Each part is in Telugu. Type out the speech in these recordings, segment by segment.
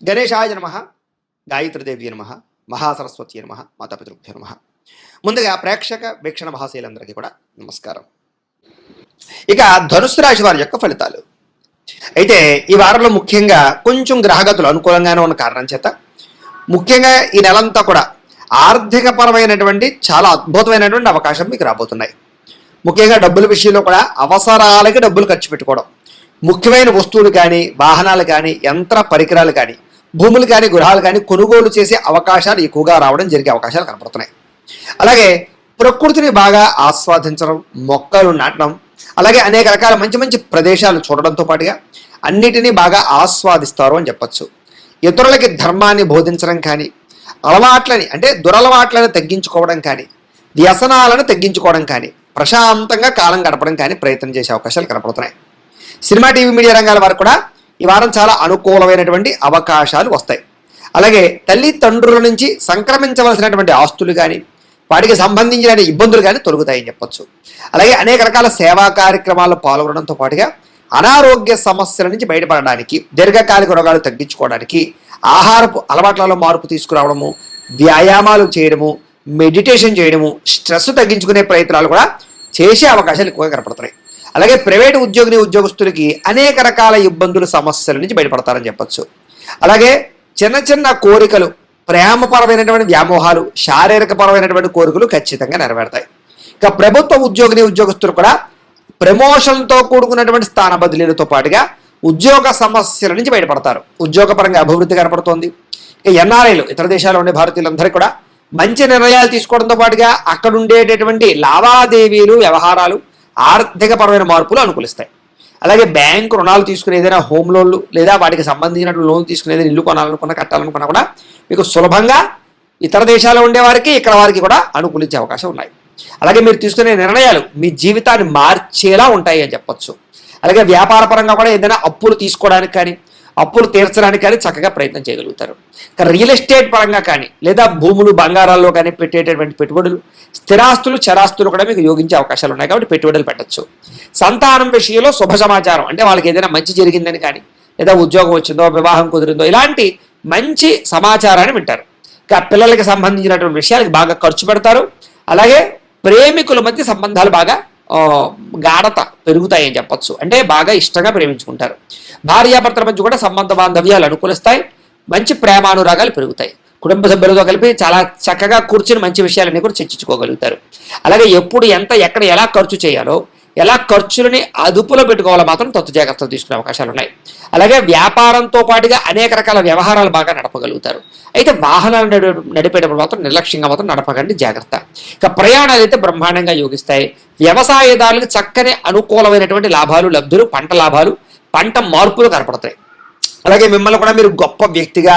గణేశాయ నమః, గాయత్రీదేవి నమః, మహాసరస్వతి నమః, మాతాపితృభ్యో నమః. ముందుగా ప్రేక్షక వీక్షణ మహాశీలందరికీ కూడా నమస్కారం. ఇక ధనుస్సు రాశి వారి యొక్క ఫలితాలు. అయితే ఈ వారంలో ముఖ్యంగా కొంచెం గ్రహగతులు అనుకూలంగానే ఉన్న కారణం చేత ముఖ్యంగా ఈ నెలంతా కూడా ఆర్థిక పరమైనటువంటి చాలా అద్భుతమైనటువంటి అవకాశం మీకు రాబోతున్నాయి. ముఖ్యంగా డబ్బుల విషయంలో కూడా అవసరాలకి డబ్బులు ఖర్చు పెట్టుకోవడం, ముఖ్యమైన వస్తువులు కానీ, వాహనాలు కానీ, యంత్ర పరికరాలు కానీ, భూములు కానీ, గృహాలు కానీ కొనుగోలు చేసే అవకాశాలు ఎక్కువగా రావడం, జరిగే అవకాశాలు కనపడుతున్నాయి. అలాగే ప్రకృతిని బాగా ఆస్వాదించడం, మొక్కలు నాటడం, అలాగే అనేక రకాల మంచి మంచి ప్రదేశాలు చూడడంతో పాటుగా అన్నిటినీ బాగా ఆస్వాదిస్తారు అని చెప్పచ్చు. ఇతరులకి ధర్మాన్ని బోధించడం కానీ, అలవాట్లని అంటే దురలవాట్లను తగ్గించుకోవడం కానీ, వ్యసనాలను తగ్గించుకోవడం కానీ, ప్రశాంతంగా కాలం గడపడం కానీ ప్రయత్నం చేసే అవకాశాలు కనపడుతున్నాయి. సినిమా, టీవీ, మీడియా రంగాల వారు కూడా ఈ వారం చాలా అనుకూలమైనటువంటి అవకాశాలు వస్తాయి. అలాగే తల్లిదండ్రుల నుంచి సంక్రమించవలసినటువంటి ఆస్తులు కానీ, వాటికి సంబంధించిన ఇబ్బందులు కానీ తొలగుతాయని చెప్పొచ్చు. అలాగే అనేక రకాల సేవా కార్యక్రమాల్లో పాల్గొనడంతో పాటుగా అనారోగ్య సమస్యల నుంచి బయటపడడానికి, దీర్ఘకాలిక రోగాలు తగ్గించుకోవడానికి ఆహారపు అలవాట్లలో మార్పు తీసుకురావడము, వ్యాయామాలు చేయడము, మెడిటేషన్ చేయడము, స్ట్రెస్ తగ్గించుకునే ప్రయత్నాలు కూడా చేసే అవకాశాలు ఎక్కువగా కనపడుతున్నాయి. అలాగే ప్రైవేటు ఉద్యోగస్తులకి అనేక రకాల ఇబ్బందులు, సమస్యల నుంచి బయటపడతారని చెప్పచ్చు. అలాగే చిన్న చిన్న కోరికలు, ప్రేమపరమైనటువంటి వ్యామోహాలు, శారీరకపరమైనటువంటి కోరికలు ఖచ్చితంగా నెరవేరుతాయి. ఇక ప్రభుత్వ ఉద్యోగస్తులు కూడా ప్రమోషన్తో కూడుకున్నటువంటి స్థాన బదిలీలతో పాటుగా ఉద్యోగ సమస్యల నుంచి బయటపడతారు. ఉద్యోగపరంగా అభివృద్ధి కనపడుతోంది. ఇక ఎన్ఆర్ఐలు, ఇతర దేశాల్లో ఉండే భారతీయులందరికీ కూడా మంచి నిర్ణయాలు తీసుకోవడంతో పాటుగా అక్కడ ఉండేటటువంటి లావాదేవీలు, వ్యవహారాలు, ఆర్థికపరమైన మార్పులు అనుకూలిస్తాయి. అలాగే బ్యాంకు రుణాలు తీసుకునే ఏదైనా హోమ్ లోన్లు లేదా వాటికి సంబంధించినటువంటి లోన్ తీసుకునే ఏదైనా ఇల్లు కొనాలనుకున్నా, కట్టాలనుకున్నా కూడా మీకు సులభంగా ఇతర దేశాల్లో ఉండే వారికి, ఇక్కడ వారికి కూడా అనుకూలించే అవకాశం ఉన్నాయి. అలాగే మీరు తీసుకునే నిర్ణయాలు మీ జీవితాన్ని మార్చేలా ఉంటాయి అని చెప్పొచ్చు. అలాగే వ్యాపారపరంగా కూడా ఏదైనా అప్పులు తీసుకోవడానికి కానీ, అప్పులు తీర్చడానికి కానీ చక్కగా ప్రయత్నం చేయగలుగుతారు. రియల్ ఎస్టేట్ పరంగా కానీ, లేదా భూములు, బంగారాల్లో కానీ పెట్టేటటువంటి పెట్టుబడులు, స్థిరాస్తులు, చరాస్తులు కూడా మీకు యోగించే అవకాశాలు ఉన్నాయి. కాబట్టి పెట్టుబడులు పెట్టచ్చు. సంతానం విషయంలో శుభ సమాచారం అంటే వాళ్ళకి ఏదైనా మంచి జరిగిందని కానీ, లేదా ఉద్యోగం వచ్చిందో, వివాహం కుదిరిందో, ఇలాంటి మంచి సమాచారాన్ని వింటారు. ఇంకా పిల్లలకి సంబంధించినటువంటి విషయాలకి బాగా ఖర్చు పెడతారు. అలాగే ప్రేమికుల మధ్య సంబంధాలు బాగా గాఢత పెరుగుతాయని చెప్పచ్చు. అంటే బాగా ఇష్టంగా ప్రేమించుకుంటారు. భార్యాభర్తల మధ్య కూడా సంబంధ బాంధవ్యాలు అనుకూలిస్తాయి. మంచి ప్రేమానురాగాలు పెరుగుతాయి. కుటుంబ సభ్యులతో కలిపి చాలా చక్కగా కూర్చుని మంచి విషయాలన్నీ కూడా చర్చించుకోగలుగుతారు. అలాగే ఎప్పుడు ఎంత, ఎక్కడ, ఎలా ఖర్చు చేయాలో, ఎలా ఖర్చులని అదుపులో పెట్టుకోవాలో మాత్రం తత్వ జాగ్రత్తలు తీసుకునే అవకాశాలు ఉన్నాయి. అలాగే వ్యాపారంతో పాటుగా అనేక రకాల వ్యవహారాలు బాగా నడపగలుగుతారు. అయితే వాహనాలు నడిపేటప్పుడు మాత్రం నిర్లక్ష్యంగా మాత్రం నడపకండి, జాగ్రత్త. ఇక ప్రయాణాలు అయితే బ్రహ్మాండంగా యోగిస్తాయి. వ్యవసాయదారులకు చక్కని అనుకూలమైనటువంటి లాభాలు, లబ్ధులు, పంట లాభాలు, పంట మార్పులు కనపడతాయి. అలాగే మిమ్మల్ని కూడా మీరు గొప్ప వ్యక్తిగా,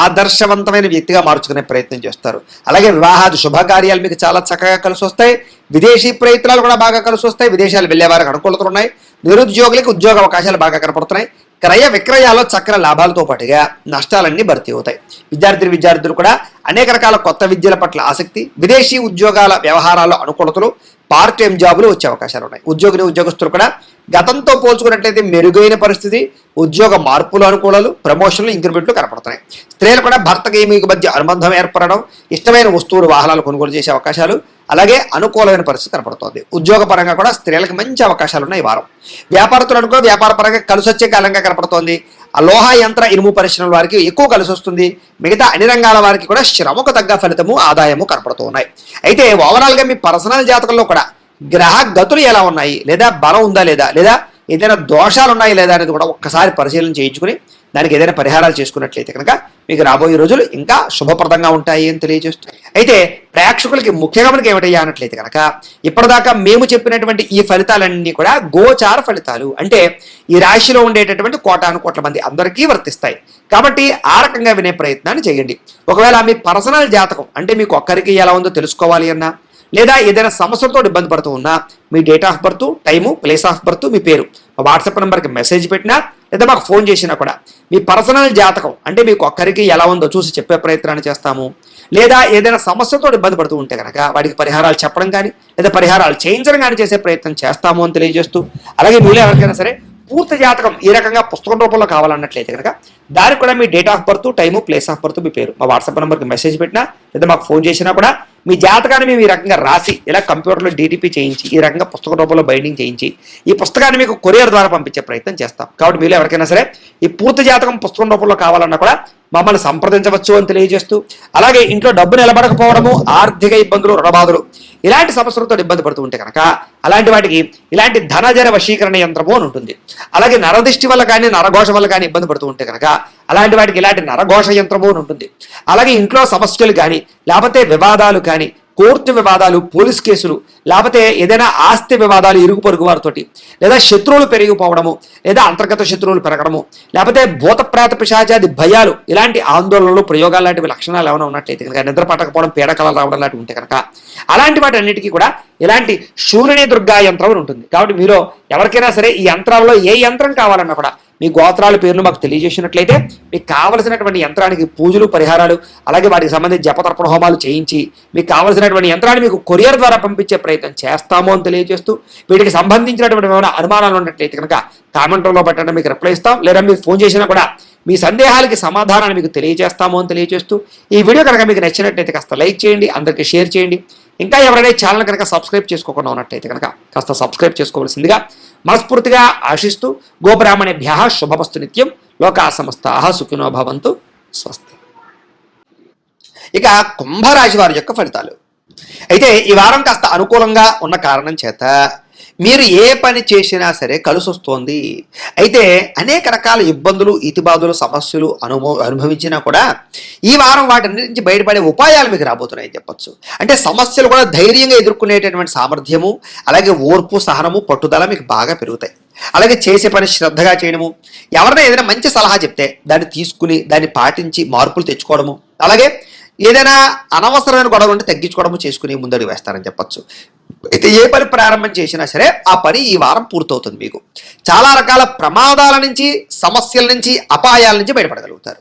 ఆదర్శవంతమైన వ్యక్తిగా మార్చుకునే ప్రయత్నం చేస్తారు. అలాగే వివాహాది శుభకార్యాలు మీకు చాలా చక్కగా కలిసి వస్తాయి. విదేశీ ప్రయత్నాలు కూడా బాగా కలిసి వస్తాయి. విదేశాలు వెళ్ళే వారికి అనుకూలతలు ఉన్నాయి. నిరుద్యోగులకు ఉద్యోగ అవకాశాలు బాగా కనపడుతున్నాయి. క్రయ విక్రయాల్లో చక్కని లాభాలతో పాటుగా నష్టాలన్నీ భర్తీ అవుతాయి. విద్యార్థులు కూడా అనేక రకాల కొత్త విద్యల పట్ల ఆసక్తి, విదేశీ ఉద్యోగాల వ్యవహారాల్లో అనుకూలతలు, పార్ట్ టైం జాబులు వచ్చే అవకాశాలు ఉన్నాయి. ఉద్యోగస్తులు కూడా గతంతో పోల్చుకున్నట్లయితే మెరుగైన పరిస్థితి, ఉద్యోగ మార్పులు, అనుకూలాలు, ప్రమోషన్లు, ఇంక్రిమెంట్లు కనపడుతున్నాయి. స్త్రీలు కూడా భర్తకి మీకు మధ్య అనుబంధం ఏర్పడడం, ఇష్టమైన వస్తువులు, వాహనాలు కొనుగోలు చేసే అవకాశాలు, అలాగే అనుకూలమైన పరిస్థితి కనపడుతుంది. ఉద్యోగ పరంగా కూడా స్త్రీలకు మంచి అవకాశాలు ఉన్నాయి ఈ వారం. వ్యాపారస్తులు అనుకో వ్యాపార పరంగా కలిసి వచ్చే కాలంగా కనపడుతోంది. ఆ లోహ, యంత్ర, ఇనుము పరిశ్రమల వారికి ఎక్కువ కలిసి వస్తుంది. మిగతా అన్ని రంగాల వారికి కూడా శ్రమకు తగ్గ ఫలితము, ఆదాయము కనపడుతూ ఉన్నాయి. అయితే ఓవరాల్గా మీ పర్సనల్ జాతకంలో కూడా గ్రహ గతులు ఎలా ఉన్నాయి, లేదా బలం ఉందా లేదా, లేదా ఏదైనా దోషాలు ఉన్నాయి లేదా అనేది కూడా ఒక్కసారి పరిశీలన చేయించుకుని దానికి ఏదైనా పరిహారాలు చేసుకున్నట్లయితే కనుక మీకు రాబోయే రోజులు ఇంకా శుభప్రదంగా ఉంటాయి అని తెలియజేస్తుంది. అయితే ప్రేక్షకులకి ముఖ్యంగా మనకి ఏమిటయ్యా అన్నట్లయితే కనుక ఇప్పటిదాకా మేము చెప్పినటువంటి ఈ ఫలితాలన్నీ కూడా గోచార ఫలితాలు. అంటే ఈ రాశిలో ఉండేటటువంటి కోటాను కోట్ల మంది అందరికీ వర్తిస్తాయి. కాబట్టి ఆ రకంగా వినే ప్రయత్నాన్ని చేయండి. ఒకవేళ మీ పర్సనల్ జాతకం అంటే మీకు ఒక్కరికి ఎలా ఉందో తెలుసుకోవాలి అన్నా, లేదా ఏదైనా సమస్యలతో ఇబ్బంది పడుతూ ఉన్నా మీ date of birth, time, place of birth, మీ పేరు వాట్సాప్ నెంబర్కి మెసేజ్ పెట్టినా, లేదా మాకు ఫోన్ చేసినా కూడా మీ పర్సనల్ జాతకం అంటే మీకు ఒక్కరికి ఎలా ఉందో చూసి చెప్పే ప్రయత్నాన్ని చేస్తాము. లేదా ఏదైనా సమస్యతో ఇబ్బంది పడుతూ ఉంటే కనుక వాటికి పరిహారాలు చెప్పడం కానీ, లేదా పరిహారాలు చేయించడం కానీ చేసే ప్రయత్నం చేస్తాము అని తెలియజేస్తూ, అలాగే మీరు ఎవరికైనా సరే పూర్తి జాతకం ఈ రకంగా పుస్తకం రూపంలో కావాలన్నట్లయితే కనుక దానికి కూడా మీ date of birth, time, place of birth, మీ పేరు మా వాట్సాప్ నెంబర్కి మెసేజ్ పెట్టినా లేదా మాకు ఫోన్ చేసినా కూడా మీ జాతకాన్ని మేము ఈ రకంగా రాసి ఇలా కంప్యూటర్లో DTP చేయించి ఈ రకంగా పుస్తక రూపంలో బైండింగ్ చేయించి ఈ పుస్తకాన్ని మీకు కొరియర్ ద్వారా పంపించే ప్రయత్నం చేస్తాం. కాబట్టి మీరు ఎవరికైనా సరే ఈ పూర్తి జాతకం పుస్తకం రూపంలో కావాలన్నా కూడా మమ్మల్ని సంప్రదించవచ్చు అని తెలియజేస్తూ, అలాగే ఇంట్లో డబ్బు నిలబడకపోవడము, ఆర్థిక ఇబ్బందులు, రుణబాధలు ఇలాంటి సమస్యలతో ఇబ్బంది పడుతూ ఉంటే కనుక అలాంటి వాటికి ఇలాంటి ధనజర వశీకరణ యంత్రము అని ఉంటుంది. అలాగే నరదిష్టి వల్ల కానీ నరఘోష వల్ల కానీ ఇబ్బంది పడుతూ ఉంటే కనుక అలాంటి వాటికి ఇలాంటి నరఘోష యంత్రము అని ఉంటుంది. అలాగే ఇంట్లో సమస్యలు కానీ లేకపోతే వివాదాలు కానీ, కోర్టు వివాదాలు, పోలీస్ కేసులు, లేకపోతే ఏదైనా ఆస్తి వివాదాలు ఇరుగు పొరుగు వారితోటి, లేదా శత్రువులు పెరిగిపోవడము, లేదా అంతర్గత శత్రువులు పెరగడము, లేకపోతే భూతప్రేత పిశాచాది భయాలు, ఇలాంటి ఆందోళనలు, ప్రయోగాలు లాంటివి లక్షణాలు ఏమైనా ఉన్నట్లయితే కనుక, నిద్ర పట్టకపోవడం, పీడకలలు రావడం లాంటివి ఉంటే కనుక అలాంటి వాటి అన్నిటికీ కూడా ఇలాంటి శూలిని దుర్గా యంత్రం అని ఉంటుంది. కాబట్టి మీరు ఎవరికైనా సరే ఈ యంత్రాల్లో ఏ యంత్రం కావాలన్నా కూడా మీ గోత్రాల పేర్లు మాకు తెలియజేసినట్లయితే మీకు కావలసినటువంటి యంత్రానికి పూజలు, పరిహారాలు, అలాగే వాటికి సంబంధించి జపతర్పణ హోమాలు చేయించి మీకు కావలసినటువంటి యంత్రాన్ని మీకు కొరియర్ ద్వారా పంపించే ప్రయత్నం చేస్తాము అని తెలియజేస్తూ, వీటికి సంబంధించినటువంటి ఏమైనా అనుమానాలు ఉన్నట్లయితే కనుక కామెంట్లో పెట్టండి, మీకు రిప్లై ఇస్తాం. లేదా మీరు ఫోన్ చేసినా కూడా మీ సందేహాలకి సమాధానాన్ని మీకు తెలియజేస్తాము అని తెలియజేస్తూ, ఈ వీడియో కనుక మీకు నచ్చినట్లయితే కాస్త లైక్ చేయండి, అందరికీ షేర్ చేయండి. ఇంకా ఎవరైనా ఛానల్ కనుక సబ్స్క్రైబ్ చేసుకోకుండా ఉన్నట్లయితే కనుక కాస్త సబ్స్క్రైబ్ చేసుకోవాల్సిందిగా మనస్ఫూర్తిగా ఆశిస్తూ, గోబ్రాహ్మణేభ్య శుభమస్తు నిత్యం, లోకా సమస్తాః సుఖినో భవంతు, స్వస్తి. ఇక కుంభరాశి వారి యొక్క ఫలితాలు. అయితే ఈ వారం కాస్త అనుకూలంగా ఉన్న కారణం చేత మీరు ఏ పని చేసినా సరే కలిసి వస్తోంది. అయితే అనేక రకాల ఇబ్బందులు, ఇతిబాధలు, సమస్యలు అనుభవించినా కూడా ఈ వారం వాటి నుంచి బయటపడే ఉపాయాలు మీకు రాబోతున్నాయని చెప్పచ్చు. అంటే సమస్యలు కూడా ధైర్యంగా ఎదుర్కొనేటటువంటి సామర్థ్యము, అలాగే ఓర్పు, సహనము, పట్టుదల మీకు బాగా పెరుగుతాయి. అలాగే చేసే పని శ్రద్ధగా చేయడము, ఎవరైనా ఏదైనా మంచి సలహా చెప్తే దాన్ని తీసుకుని దాన్ని పాటించి మార్పులు తెచ్చుకోవడము, అలాగే ఏదైనా అనవసరమైన గొడవలు ఉంటే తగ్గించుకోవడము చేసుకుని ముందడుగు వేస్తారని చెప్పచ్చు. అయితే ఏ పని ప్రారంభం చేసినా సరే ఆ పని ఈ వారం పూర్తవుతుంది. మీకు చాలా రకాల ప్రమాదాల నుంచి, సమస్యల నుంచి, అపాయాల నుంచి బయటపడగలుగుతారు.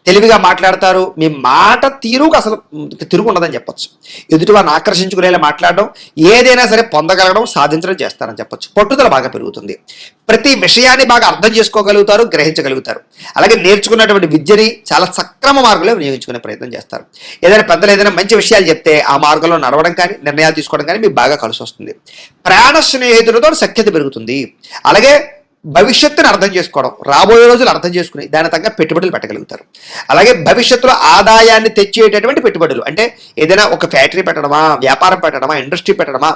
తెలివిగా మాట్లాడతారు. మీ మాట తీరుకు అసలు తిరుగు ఉండదని చెప్పచ్చు. ఎదుటివారిని ఆకర్షించుకునేలా మాట్లాడడం, ఏదైనా సరే పొందగలగడం, సాధించడం చేస్తారని చెప్పచ్చు. పట్టుదల బాగా పెరుగుతుంది. ప్రతి విషయాన్ని బాగా అర్థం చేసుకోగలుగుతారు, గ్రహించగలుగుతారు. అలాగే నేర్చుకున్నటువంటి విద్యని చాలా సక్రమ మార్గంలో వినియోగించుకునే ప్రయత్నం చేస్తారు. ఏదైనా పెద్దలు ఏదైనా మంచి విషయాలు చెప్తే ఆ మార్గంలో నడవడం కానీ, నిర్ణయాలు తీసుకోవడం కానీ మీకు బాగా కలిసి వస్తుంది. ప్రాణ స్నేహితులతో సఖ్యత పెరుగుతుంది. అలాగే భవిష్యత్తును అర్థం చేసుకోవడం, రాబోయే రోజులు అర్థం చేసుకుని దాని తగ్గ పెట్టుబడులు పెట్టగలుగుతారు. అలాగే భవిష్యత్తులో ఆదాయాన్ని తెచ్చేటటువంటి పెట్టుబడులు, అంటే ఏదైనా ఒక ఫ్యాక్టరీ పెట్టడమా, వ్యాపారం పెట్టడమా, ఇండస్ట్రీ పెట్టడమా,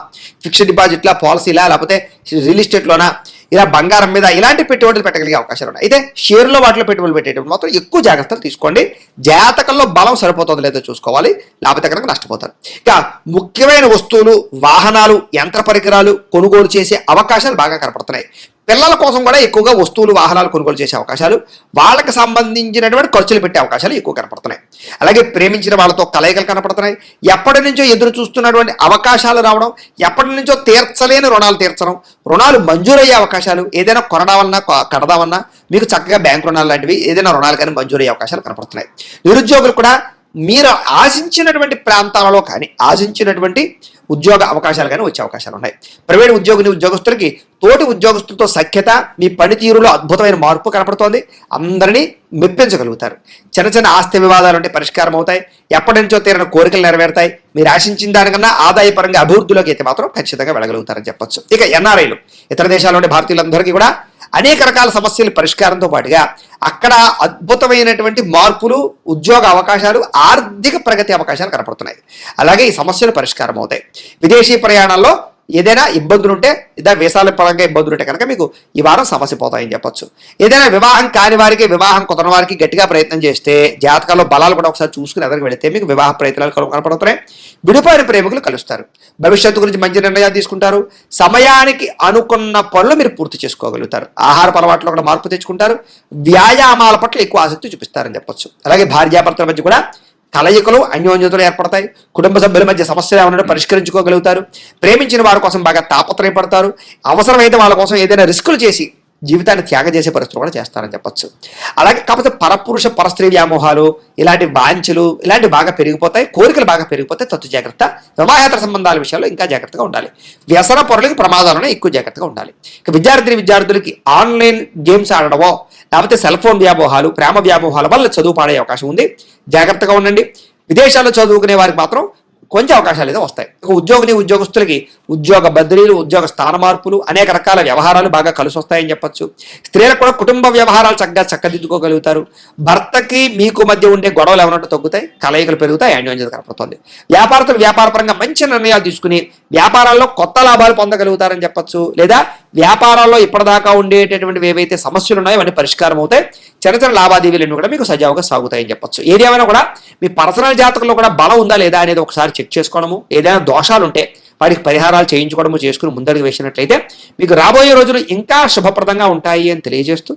ఫిక్స్డ్ డిపాజిట్లా, పాలసీలా, లేకపోతే రియల్ ఎస్టేట్లోనా, ఇలా బంగారం మీద ఇలాంటి పెట్టుబడులు పెట్టగలిగే అవకాశాలు ఉన్నాయి. అయితే షేర్లో వాటిలో పెట్టుబడులు పెట్టేటప్పుడు మాత్రం ఎక్కువ జాగ్రత్తలు తీసుకోండి. జాతకంలో బలం సరిపోతుందో లేదో చూసుకోవాలి, లేకపోతే కనుక నష్టపోతారు. ఇక ముఖ్యమైన వస్తువులు, వాహనాలు, యంత్ర పరికరాలు కొనుగోలు చేసే అవకాశాలు బాగా కనపడుతున్నాయి. పిల్లల కోసం కూడా ఎక్కువగా వస్తువులు, వాహనాలు కొనుగోలు చేసే అవకాశాలు, వాళ్ళకి సంబంధించినటువంటి ఖర్చులు పెట్టే అవకాశాలు ఎక్కువ కనపడుతున్నాయి. అలాగే ప్రేమించిన వాళ్ళతో కలయికలు కనపడుతున్నాయి. ఎప్పటి నుంచో ఎదురు చూస్తున్నటువంటి అవకాశాలు రావడం, ఎప్పటి నుంచో తీర్చలేని రుణాలు తీర్చడం, రుణాలు మంజూరయ్యే అవకాశాలు, ఏదైనా కొనడావన్నా కడదామన్నా మీకు చక్కగా బ్యాంక్ రుణాలు లాంటివి ఏదైనా రుణాలు కానీ మంజూరయ్యే అవకాశాలు కనపడుతున్నాయి. నిరుద్యోగులు కూడా మీరు ఆశించినటువంటి ప్రాంతాలలో కానీ, ఆశించినటువంటి ఉద్యోగ అవకాశాలు కానీ వచ్చే అవకాశాలు ఉన్నాయి. ప్రైవేట్ ఉద్యోగస్తులకి తోటి ఉద్యోగస్తులతో సఖ్యత, మీ పనితీరులో అద్భుతమైన మార్పు కనపడుతోంది. అందరినీ మెప్పించగలుగుతారు. చిన్న చిన్న ఆస్తి వివాదాలు అంటే పరిష్కారం అవుతాయి. ఎప్పటి నుంచో తీరిన కోరికలు నెరవేరుతాయి. మీరు ఆశించిన దానికన్నా ఆదాయపరంగా అభివృద్ధిలోకి అయితే మాత్రం ఖచ్చితంగా వెళ్ళగలుగుతారని చెప్పొచ్చు. ఇక ఎన్ఆర్ఐలు, ఇతర దేశాల్లోని భారతీయులందరికీ కూడా అనేక రకాల సమస్యల పరిష్కారంతో పాటుగా అక్కడ అద్భుతమైనటువంటి మార్పులు, ఉద్యోగ అవకాశాలు, ఆర్థిక ప్రగతి అవకాశాలు కనపడుతున్నాయి. అలాగే ఈ సమస్యలు పరిష్కారం అవుతాయి. విదేశీ ప్రయాణాల్లో ఏదైనా ఇబ్బందులు ఉంటే, లేదా వీసాల పరంగా ఇబ్బందులు ఉంటే కనుక మీకు ఈ వారం సమస్య పోతాయని చెప్పొచ్చు. ఏదైనా వివాహం కాని వారికి, వివాహం కుదరని వారికి గట్టిగా ప్రయత్నం చేస్తే, జాతకాల్లో బలాలు కూడా ఒకసారి చూసుకుని ఎదురుకు వెళితే మీకు వివాహ ప్రయత్నాలు కనపడుతున్నాయి. విడిపోయిన ప్రేమికులు కలుస్తారు. భవిష్యత్తు గురించి మంచి నిర్ణయాలు తీసుకుంటారు. సమయానికి అనుకున్న పనులు మీరు పూర్తి చేసుకోగలుగుతారు. ఆహార అలవాట్లో కూడా మార్పు తెచ్చుకుంటారు. వ్యాయామాల పట్ల ఎక్కువ ఆసక్తి చూపిస్తారని చెప్పొచ్చు. అలాగే భార్యాభర్తల మధ్య కూడా కలయికలు, అన్యోన్యతలు ఏర్పడతాయి. కుటుంబ సభ్యుల మధ్య సమస్యలు ఏమన్నా పరిష్కరించుకోగలుగుతారు. ప్రేమించిన వారి కోసం బాగా తాపత్రయపడతారు. అవసరమైతే వాళ్ళ కోసం ఏదైనా రిస్కులు చేసి జీవితాన్ని త్యాగం చేసే పరిస్థితులు కూడా చేస్తారని చెప్పొచ్చు. అలాగే కాకపోతే పరపురుష పరస్త్రీ వ్యామోహాలు, ఇలాంటి వాంఛలు ఇలాంటివి బాగా పెరిగిపోతాయి, కోరికలు బాగా పెరిగిపోతాయి. తత్తు జాగ్రత్త. వివాహేతర సంబంధాల విషయాల్లో ఇంకా జాగ్రత్తగా ఉండాలి. వ్యసన పొరలకి ప్రమాదాలను ఎక్కువ జాగ్రత్తగా ఉండాలి. ఇక విద్యార్థులకి ఆన్లైన్ గేమ్స్ ఆడడమో లేకపోతే సెల్ ఫోన్ వ్యామోహాలు, ప్రేమ వ్యామోహాల వల్ల చదువు పాడే అవకాశం ఉంది. జాగ్రత్తగా ఉండండి. విదేశాల్లో చదువుకునే వారికి మాత్రం కొంచెం అవకాశాలు అయితే వస్తాయి. ఉద్యోగస్తులకి ఉద్యోగ బదిలీలు, ఉద్యోగ స్థాన మార్పులు, అనేక రకాల వ్యవహారాలు బాగా కలిసి వస్తాయని చెప్పొచ్చు. స్త్రీలకు కూడా కుటుంబ వ్యవహారాలు చక్కదిద్దుకోగలుగుతారు. భర్తకి మీకు మధ్య ఉండే గొడవలు ఏమన్నట్టు తగ్గుతాయి, కలయికలు పెరుగుతాయి, అన్యోన్యత కనపడుతుంది. వ్యాపారపరంగా మంచి నిర్ణయాలు తీసుకుని వ్యాపారాల్లో కొత్త లాభాలు పొందగలుగుతారని చెప్పొచ్చు. లేదా వ్యాపారాల్లో ఇప్పటిదాకా ఉండేటటువంటివి ఏవైతే సమస్యలు ఉన్నాయో అవన్నీ పరిష్కారం అవుతాయి. చిన్న లావాదేవీలన్నీ కూడా మీకు సజావుగా సాగుతాయని చెప్పొచ్చు. ఏదేమైనా కూడా మీ పర్సనల్ జాతకంలో కూడా బలం ఉందా లేదా అనేది ఒకసారి చెక్ చేసుకోవడము, ఏదైనా దోషాలు ఉంటే వాటికి పరిహారాలు చేసుకుని ముందడుగు వేసినట్లయితే మీకు రాబోయే రోజులు ఇంకా శుభప్రదంగా ఉంటాయి అని తెలియజేస్తూ